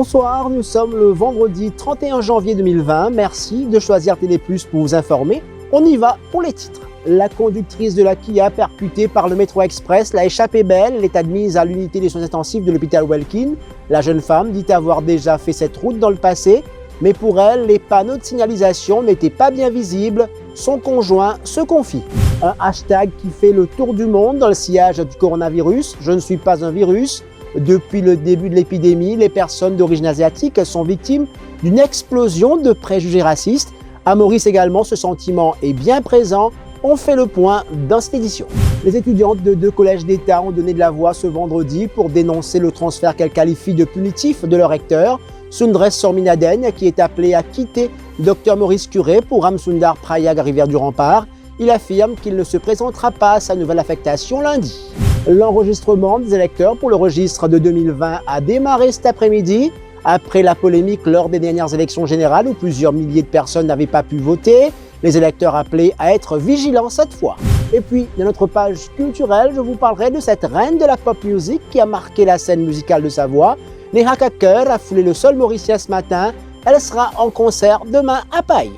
Bonsoir, nous sommes le vendredi 31 janvier 2020. Merci de choisir Télé Plus pour vous informer. On y va pour les titres. La conductrice de la Kia percutée par le métro express l'a échappé belle. Elle est admise à l'unité des soins intensifs de l'hôpital Welkin. La jeune femme dit avoir déjà fait cette route dans le passé. Mais pour elle, les panneaux de signalisation n'étaient pas bien visibles. Son conjoint se confie. Un hashtag qui fait le tour du monde dans le sillage du coronavirus. Je ne suis pas un virus. Depuis le début de l'épidémie, les personnes d'origine asiatique sont victimes d'une explosion de préjugés racistes. À Maurice également, ce sentiment est bien présent. On fait le point dans cette édition. Les étudiantes de 2 collèges d'État ont donné de la voix ce vendredi pour dénoncer le transfert qu'elles qualifient de punitif de leur recteur, Sundres Sorminaden, qui est appelé à quitter Dr Maurice Curé pour Ramsundar Prayag à Rivière-du-Rempart. Il affirme qu'il ne se présentera pas à sa nouvelle affectation lundi. L'enregistrement des électeurs pour le registre de 2020 a démarré cet après-midi. Après la polémique lors des dernières élections générales où plusieurs milliers de personnes n'avaient pas pu voter, les électeurs appelés à être vigilants cette fois. Et puis, dans notre page culturelle, je vous parlerai de cette reine de la pop music qui a marqué la scène musicale de Savoie. Neha Kaker a foulé le sol mauricien ce matin. Elle sera en concert demain à Paille.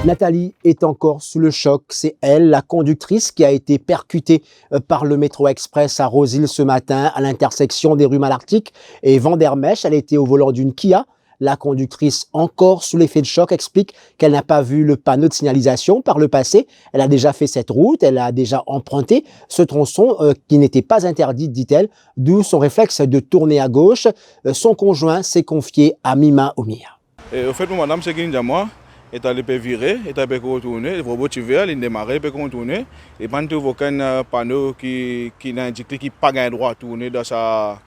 Nathalie est encore sous le choc. C'est elle, la conductrice, qui a été percutée par le métro express à Rosil ce matin à l'intersection des rues Malartic et Vandermesch. Elle était au volant d'une Kia. La conductrice, encore sous l'effet de choc, explique qu'elle n'a pas vu le panneau de signalisation par le passé. Elle a déjà fait cette route, elle a déjà emprunté ce tronçon qui n'était pas interdit, dit-elle, d'où son réflexe de tourner à gauche. Son conjoint s'est confié à Mima Oumia. Au fait, madame, c'est qu'il y a moi. Et elle peut virer, et elle peut retourner, le robot vert, il démarre, il peut retourner. Et pas aucun panneau qui n'indique qu'il n'a pas le droit de tourner dans sa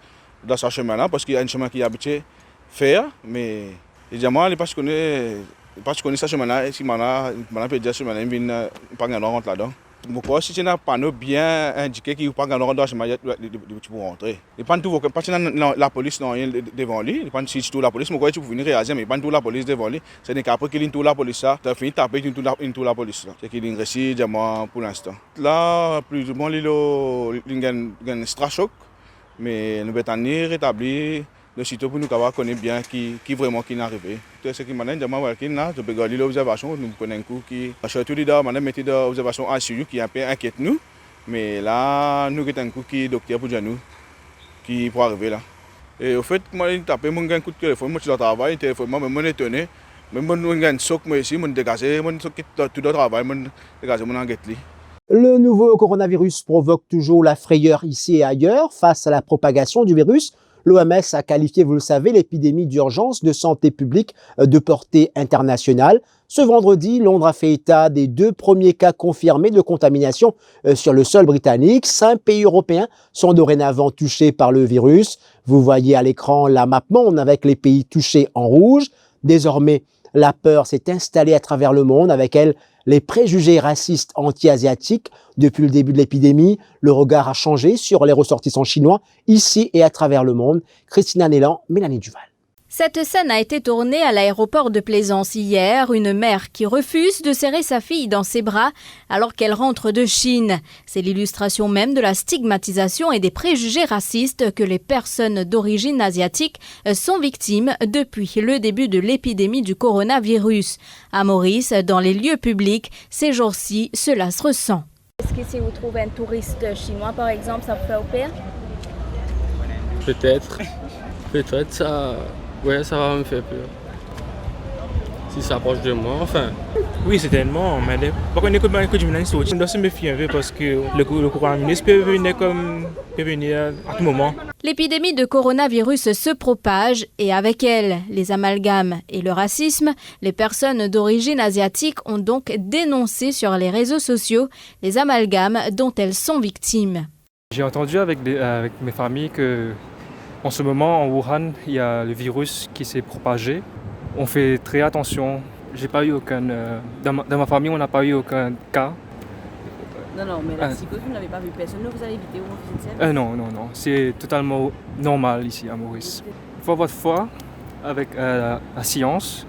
chemin là, parce qu'il y a un chemin qui est habitué à faire, mais évidemment, il n'est pas connaît ce chemin là, et si on peut dire ce chemin là, il ne pas le droit de rentrer là-dedans. Pourquoi si tu as un panneau bien indiqué qu'il n'y a pas le droit de chemin, tu peux rentrer. Et pas tout, parce que la police n'a rien devant lui, et pas si tu la police, pourquoi tu peux venir réagir, mais pas tout la police devant lui. C'est qu'après qu'il tourne la police, ça, tu as fini de taper, tu tournes la police. C'est qu'il est réussi pour l'instant. Là, plus ou moins, il y a un strachoc, mais nous devons rétablir le site pour nous connaître bien qui vraiment qui est arrivé. Tout ce qui m'a dit, je peux regarder l'observation, nous prenons un coup qui... Surtout, nous avons mis l'observation ICU qui est un peu inquiète nous, mais là, nous avons un coup qui est docteur pour nous, qui pour arriver là. Et au fait, moi, j'ai tapé un coup de téléphone, moi, je travaille, téléphone, moi, je suis étonné. Mais moi, j'ai un soc, moi, ici, je suis dégagé, je suis tout le travail, je suis dégagé, je suis en guette. Le nouveau coronavirus provoque toujours la frayeur ici et ailleurs face à la propagation du virus. L'OMS a qualifié, vous le savez, l'épidémie d'urgence de santé publique de portée internationale. Ce vendredi, Londres a fait état des 2 premiers cas confirmés de contamination sur le sol britannique. 5 pays européens sont dorénavant touchés par le virus. Vous voyez à l'écran la map monde avec les pays touchés en rouge. Désormais, la peur s'est installée à travers le monde, avec elle les préjugés racistes anti-asiatiques. Depuis le début de l'épidémie, le regard a changé sur les ressortissants chinois, ici et à travers le monde. Christina Nélan, Mélanie Duval. Cette scène a été tournée à l'aéroport de Plaisance hier, une mère qui refuse de serrer sa fille dans ses bras alors qu'elle rentre de Chine. C'est l'illustration même de la stigmatisation et des préjugés racistes que les personnes d'origine asiatique sont victimes depuis le début de l'épidémie du coronavirus. À Maurice, dans les lieux publics, ces jours-ci, cela se ressent. Est-ce que si vous trouvez un touriste chinois, par exemple, ça vous fait peur? Peut-être ça... Ouais, ça va me faire peur. Si ça approche de moi, enfin. Oui, certainement. Mais pourquoi on écoute pas du menace? On doit se méfier un peu parce que le coronavirus peut venir à tout moment. L'épidémie de coronavirus se propage et avec elle, les amalgames et le racisme, les personnes d'origine asiatique ont donc dénoncé sur les réseaux sociaux les amalgames dont elles sont victimes. J'ai entendu avec mes familles que en ce moment, en Wuhan, il y a le virus qui s'est propagé. On fait très attention. J'ai pas eu aucun... dans ma famille, on n'a pas eu aucun cas. Non, mais la psychose, vous n'avez pas vu personne, vous avez évité au Non. C'est totalement normal ici à Maurice. Il faut avoir foi avec la science.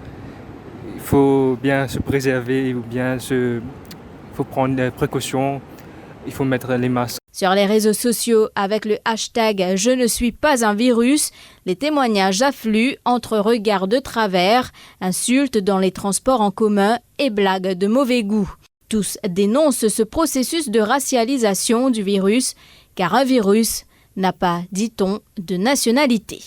Il faut bien se préserver, il faut prendre des précautions. Il faut mettre les masques. Sur les réseaux sociaux, avec le hashtag « Je ne suis pas un virus », les témoignages affluent entre regards de travers, insultes dans les transports en commun et blagues de mauvais goût. Tous dénoncent ce processus de racialisation du virus, car un virus n'a pas, dit-on, de nationalité.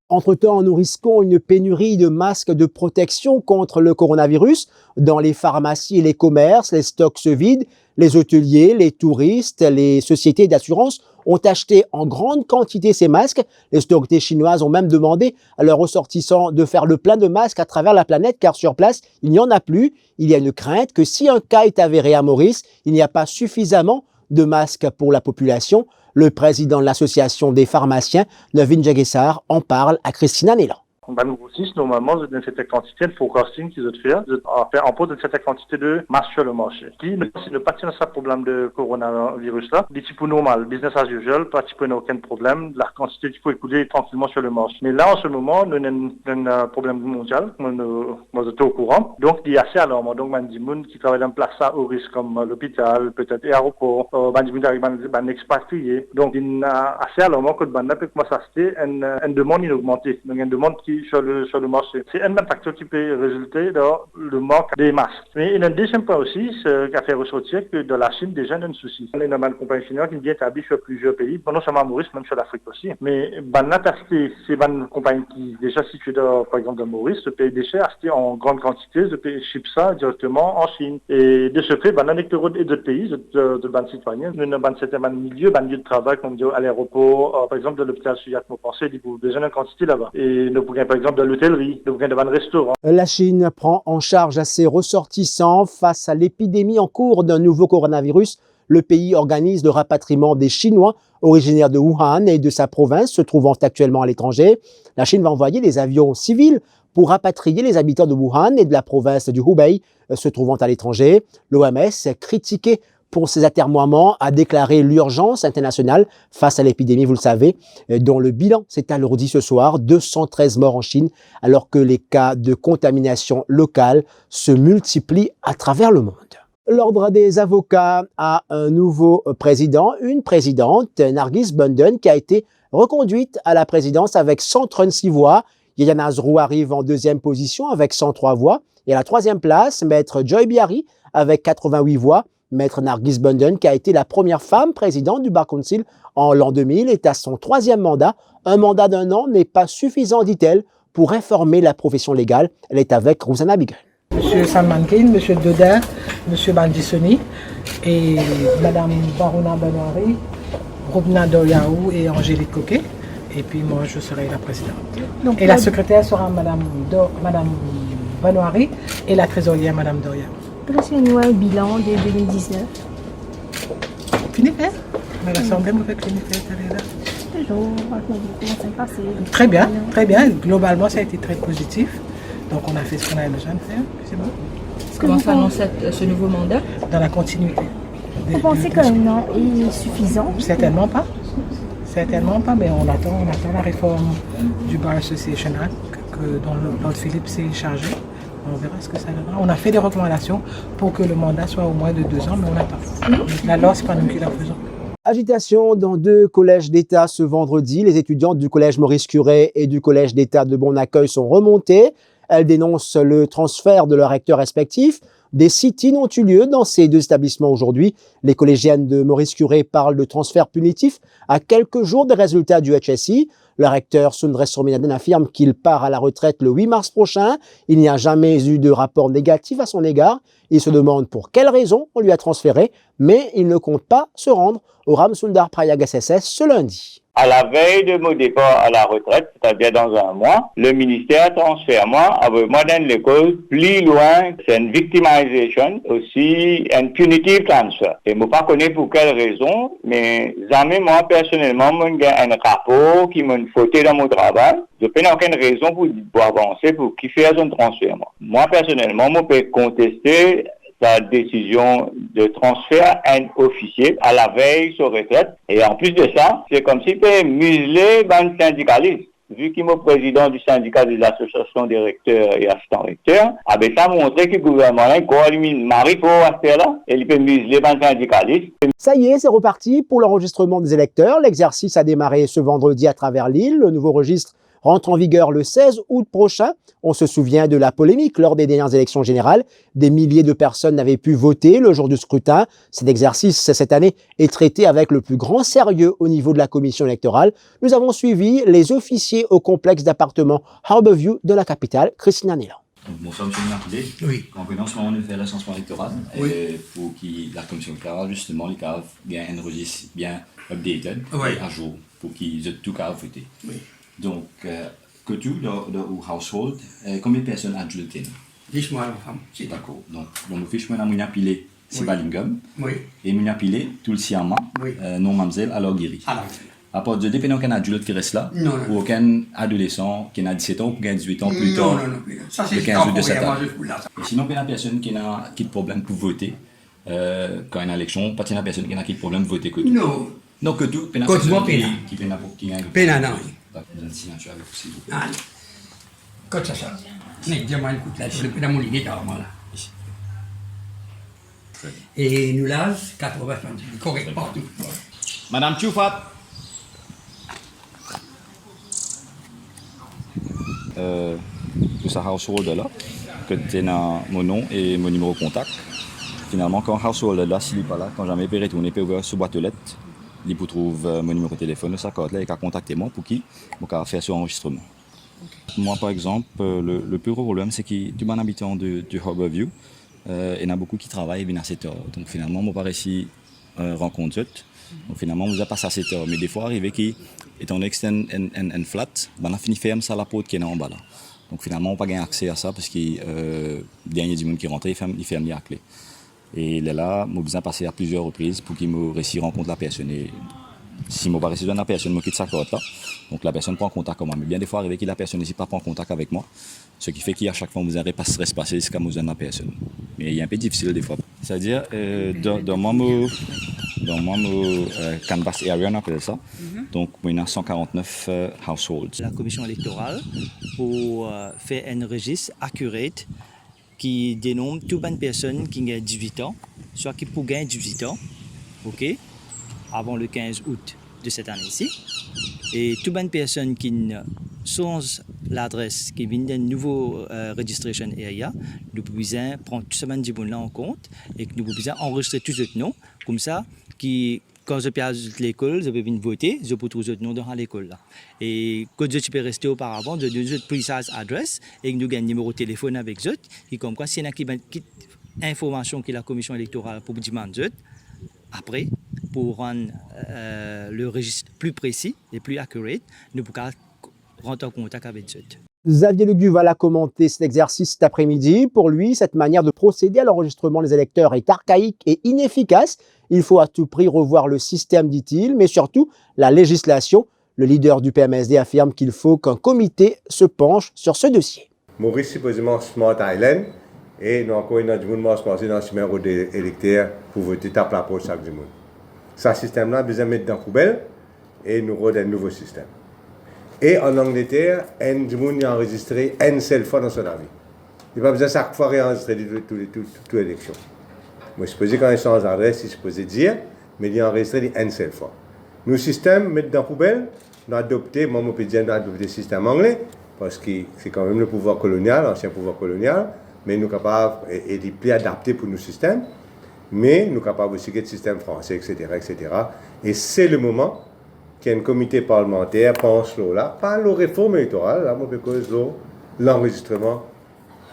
Entre-temps, nous risquons une pénurie de masques de protection contre le coronavirus. Dans les pharmacies et les commerces, les stocks se vident. Les hôteliers, les touristes, les sociétés d'assurance ont acheté en grande quantité ces masques. Les autorités chinoises ont même demandé à leurs ressortissants de faire le plein de masques à travers la planète, car sur place, il n'y en a plus. Il y a une crainte que si un cas est avéré à Maurice, il n'y a pas suffisamment de masques pour la population. Le président de l'association des pharmaciens, Nevin Jagesar, en parle à Christina Nélan. Normalement, vous avez une certaine quantité de forecasting qu'ils ont fait, en pose une certaine quantité de masse sur le marché. Qui ne pas dans ce problème de coronavirus là, des types normal, business as usual, pas aucun problème, la quantité qui peut écouler tranquillement sur le marché. Mais là, en ce moment, nous avons un problème mondial, nous sommes au courant, donc il y a assez alarmant. Donc, il y a des gens qui travaillent en place à haut risque, comme l'hôpital, peut-être l'aéroport, il y a des expatriés. Donc, il y a assez alarmant que le peut commencer à acheter une demande inaugmentée. Donc, il y a une demande qui sur le marché. C'est un facteur qui peut résulter dans le manque des masques. Mais il y a un deuxième point aussi, qui a fait ressortir que dans la Chine, déjà, il y a un souci. Il y a une compagnie chinoise qui est bien établie sur plusieurs pays, non seulement à Maurice, même sur l'Afrique aussi. Mais c'est une compagnie qui est déjà située, par exemple, dans Maurice, ce pays déjà acheté en grande quantité, ce pays ship ça directement en Chine. Et de ce fait, il y a d'autres pays, de bandes citoyens, nous avons certains milieux de travail, comme à l'aéroport, par exemple, de l'hôpital Suyak, nous pensons, il y a déjà une quantité là-bas. Et nous pouvons par exemple de l'hôtellerie, de un restaurant. La Chine prend en charge ses ressortissants face à l'épidémie en cours d'un nouveau coronavirus. Le pays organise le rapatriement des Chinois originaires de Wuhan et de sa province se trouvant actuellement à l'étranger. La Chine va envoyer des avions civils pour rapatrier les habitants de Wuhan et de la province du Hubei se trouvant à l'étranger. L'OMS, critiquée pour ses atermoiements, a déclaré l'urgence internationale face à l'épidémie, vous le savez, dont le bilan s'est alourdi ce soir, 213 morts en Chine, alors que les cas de contamination locale se multiplient à travers le monde. L'Ordre des avocats a un nouveau président, une présidente, Nargis Bunden, qui a été reconduite à la présidence avec 136 voix. Yaya Nazrou arrive en deuxième position avec 103 voix. Et à la troisième place, Maître Joy Biari avec 88 voix. Maître Nargis Bunden, qui a été la première femme présidente du Bar Council en l'an 2000, est à son troisième mandat. Un mandat d'1 an n'est pas suffisant, dit-elle, pour réformer la profession légale. Elle est avec Rousana Bigel. Monsieur Salman Kane, Monsieur Dodin, Monsieur Bandissoni et Madame Barona Benoiri, Robna Doriaou et Angélique Coquet. Et puis moi, je serai la présidente. Donc, et la secrétaire sera Madame Benoiri et la trésorière Madame Doriaou. Quel est le bilan de 2019? Fini fait. Mais l'Assemblée m'a fait fini fait. Toujours, comment ça passe? Très bien, très bien. Globalement, ça a été très positif. Donc on a fait ce qu'on avait besoin de faire. C'est bon. Comment s'annonce ce nouveau mandat? Dans la continuité. Vous pensez qu'un an est suffisant? Certainement pas. Certainement pas, mais on attend la réforme du Bar Association Act dont le Lord Philippe s'est chargé. On verra ce que ça donnera. On a fait des recommandations pour que le mandat soit au moins de 2 ans, mais on attend. La loi, c'est pas nous qui la faisons. Agitation dans 2 collèges d'État ce vendredi. Les étudiantes du collège Maurice Curet et du collège d'État de Bon Accueil sont remontées. Elles dénoncent le transfert de leurs recteurs respectifs. Des sit-ins ont eu lieu dans ces 2 établissements aujourd'hui. Les collégiennes de Maurice Curet parlent de transfert punitif à quelques jours des résultats du HSI. Le recteur Sundres Surminaden affirme qu'il part à la retraite le 8 mars prochain. Il n'y a jamais eu de rapport négatif à son égard. Il se demande pour quelles raisons on lui a transféré, mais il ne compte pas se rendre au Ramsundar Prayaga SSS ce lundi. À la veille de mon départ à la retraite, c'est-à-dire dans 1 mois, le ministère transfère moi avec moi dans l'école plus loin. C'est une victimisation, aussi un punitive transfer. Et moi pas connais pour quelle raison, mais jamais moi personnellement, j'ai un rapport qui m'a fauté dans mon travail. Je n'ai aucune raison pour avancer, pour qui faire un transfert. Moi personnellement, je peux contester sa décision de transfert à un officier à la veille sur retraite. Et en plus de ça, c'est comme si tu muselé un syndicaliste. vu qu'il est président du syndicat de l'association des recteurs et assistants recteurs, ça montre que le gouvernement a marre pour faire là, et il peut museler les syndicalistes. Ça y est, c'est reparti pour l'enregistrement des électeurs. L'exercice a démarré ce vendredi à travers l'île. Le nouveau registre rentre en vigueur le 16 août prochain. On se souvient de la polémique lors des dernières élections générales. Des milliers de personnes n'avaient pu voter le jour du scrutin. Cet exercice, cette année, est traité avec le plus grand sérieux au niveau de la commission électorale. Nous avons suivi les officiers au complexe d'appartements Harbourview de la capitale, Christina Nélan. Bonsoir, M. Martelé. Oui. En commençant, on fait le recensement électoral. Oui. Pour que la commission électorale, justement, les caves gagnent un registre bien updated, à jour, pour qu'ils aient tout cas voté. Oui. Donc, que tout dans le household, combien de personnes adultes? 10 mois, femme. C'est d'accord. Donc, on fiche moi mon appelé, c'est Ballingham. Oui. Et mon appelé, tout le siama, non mamzelle, alors guéri. À part de dépendant qu'un adulte qui reste là, ou aucun adolescent qui a 17 ans ou qui a 18 ans plus tard, ça, c'est le 15 août de cette année. Et sinon, il y a une personne qui a de problème pour voter, quand il y a une élection, pas une personne qui a de problème pour voter que tout. Non. Non, que tout, il y a une personne qui a un Pena, non. Vous avez une signature avec vous, s'il vous plaît. Ah, quand ça, dis-moi une coup de la tête, le mon idée, carrément là. Et nous là, 80 correct partout. Madame Tchoufat. Tout ça household là, que tu as mon nom et mon numéro de contact. Finalement, quand household là, s'il n'est pas là, quand jamais peut retourner, peut ouvrir sur boîte aux lettres, il peut trouver mon numéro de téléphone, sa carte là, et qu'à contacter moi pour qui, pour faire ce enregistrement. Okay. Moi, par exemple, le plus gros problème, c'est que tout le monde habitant de Harbourview, il y en a beaucoup qui travaillent bien à 7 heures. Donc finalement, moi, par ici, rencontre eux. Donc finalement, on vous a passé à 7 heures. Mais des fois, arrivé qui étant extend en flat, on a fini ferme ça la porte qui est en bas là. Donc finalement, on n'a pas gagné accès à ça parce que le dernier du monde qui rentre, il ferme la clé. Et là, je besoin passer à plusieurs reprises pour qu'il me réussisse à rencontrer la personne. Et si je ne réussis pas la personne, je quitte sa carte là. Donc la personne prend contact avec moi. Mais bien des fois, arrivé que la personne n'hésite pas à prendre contact avec moi. Ce qui fait qu'à chaque fois, vous allez passer jusqu'à besoin de la personne. Mais il est un peu difficile des fois. C'est-à-dire, dans mon canvas area, on appelle ça. Donc, il y a 149 households. La commission électorale pour faire un registre accurate qui dénomme toutes les personnes qui ont 18 ans, soit qui pour gagner 18 ans, ok, avant le 15 août de cette année-ci. Et toutes les personnes qui sont l'adresse qui viennent d'une nouvelle registration area, nous pouvons prendre tout ce monde-là en compte et que nous pouvons enregistrer tous les noms. Comme ça, quand je passe l'école, je peux venir voter, je peux trouver les noms dans l'école. Et quand je peux rester auparavant, je donne une precise adresse et nous gagnons un numéro de téléphone avec eux. Et comme quoi, s'il y a une information que la commission électorale pour demander, après, pour rendre le registre plus précis et plus accurate, nous pouvons rentrer en contact avec eux. Xavier Le Duval a commenté cet exercice cet après-midi. Pour lui, cette manière de procéder à l'enregistrement des électeurs est archaïque et inefficace. Il faut à tout prix revoir le système, dit-il, mais surtout la législation. Le leader du PMSD affirme qu'il faut qu'un comité se penche sur ce dossier. Maurice, supposément Smart Island, et nous avons encore une monde passé dans ce numéro d'électeurs pour voter tape la porte chaque jour. Ce système-là, besoin de mettre dans la poubelle et nous avons un nouveau système. Et en Angleterre, un monde a enregistré une seule fois dans son avis. Il n'y a pas besoin de chaque fois réenregistrer toute l'élection. Moi, je suppose quand ils sont en adresse, je suppose dire, mais il a enregistré une seule fois. Nos systèmes, mettre dans la poubelle, nous avons adopté, moi, je peux dire, nous avons adopté le système anglais, parce que c'est quand même le pouvoir colonial, l'ancien pouvoir colonial, mais nous sommes capables, et il est plus adapté pour nos systèmes, mais nous sommes capables aussi de le système français, etc., etc. Et c'est le moment qu'un comité parlementaire pense là, pas la réforme électorale, là, mais cause l'enregistrement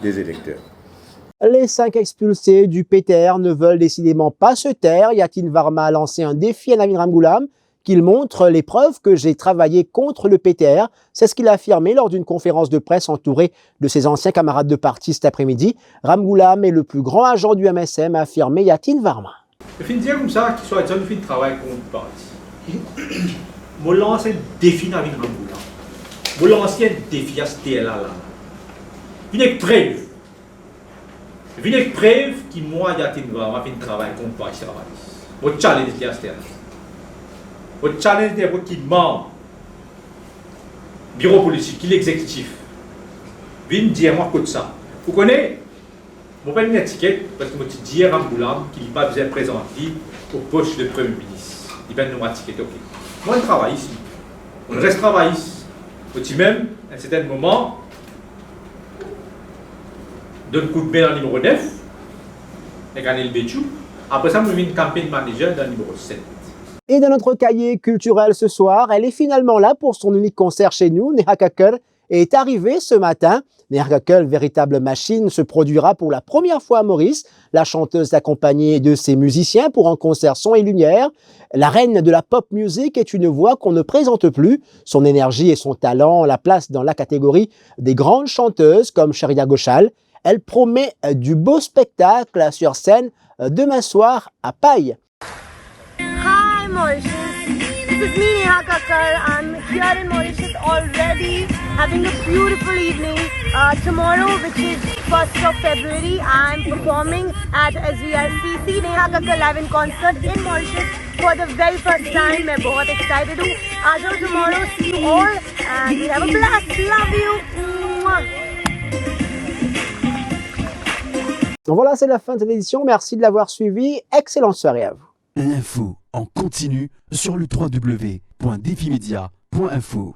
des électeurs. Les 5 expulsés du PTR ne veulent décidément pas se taire. Yatin Varma a lancé un défi à Navin Ramgoolam qu'il montre les preuves que j'ai travaillé contre le PTR. C'est ce qu'il a affirmé lors d'une conférence de presse entouré de ses anciens camarades de parti cet après-midi. Ramgoolam est le plus grand agent du MSM, a affirmé Yatin Varma. Je finis dire comme ça qu'il soit déjà fait de travail contre le parti. Je lance un défi à Navin Ramgoolam. Je lance un défi à STL là. Une preuve. Une preuve que moi, Yatin Varma, fait de travail contre le parti. Je challenge de STL. Le challenge des gens qui mentent. bureau politique, l'exécutif, vient dire moi que ça. Vous connaissez, je prends une étiquette parce que je dis hier à Mboulam qu'il n'est pas besoin de présenter au poste de Premier ministre. Il va nous étiqueter, ok. Moi, je travaille ici. On reste travailler ici. Aussi même, à un certain moment, donne coup de main dans le numéro 9, et gagner le Béchou. Après ça, je suis une campagne manager dans le numéro 7. Et dans notre cahier culturel ce soir, elle est finalement là pour son unique concert chez nous. Neha Kakul est arrivée ce matin. Neha Kakul, véritable machine, se produira pour la première fois à Maurice. La chanteuse accompagnée de ses musiciens pour un concert son et lumière. La reine de la pop music est une voix qu'on ne présente plus. Son énergie et son talent la placent dans la catégorie des grandes chanteuses comme Shreya Ghoshal. Elle promet du beau spectacle sur scène demain soir à Paille. Hi Mauritius, this is me Neha Kakul. I'm here in Mauritius already having a beautiful evening. Tomorrow, which is 1st of February, I'm performing at SVRCC Neha Kakul live in concert in Mauritius for the very first time. I'm very excited. Ajo tomorrow, see you all and we have a blast. Love you. Mwah. Donc voilà, c'est la fin de cette édition. Merci de l'avoir suivi. Excellente soirée à vous. L'info en continu sur le www.defimedia.info.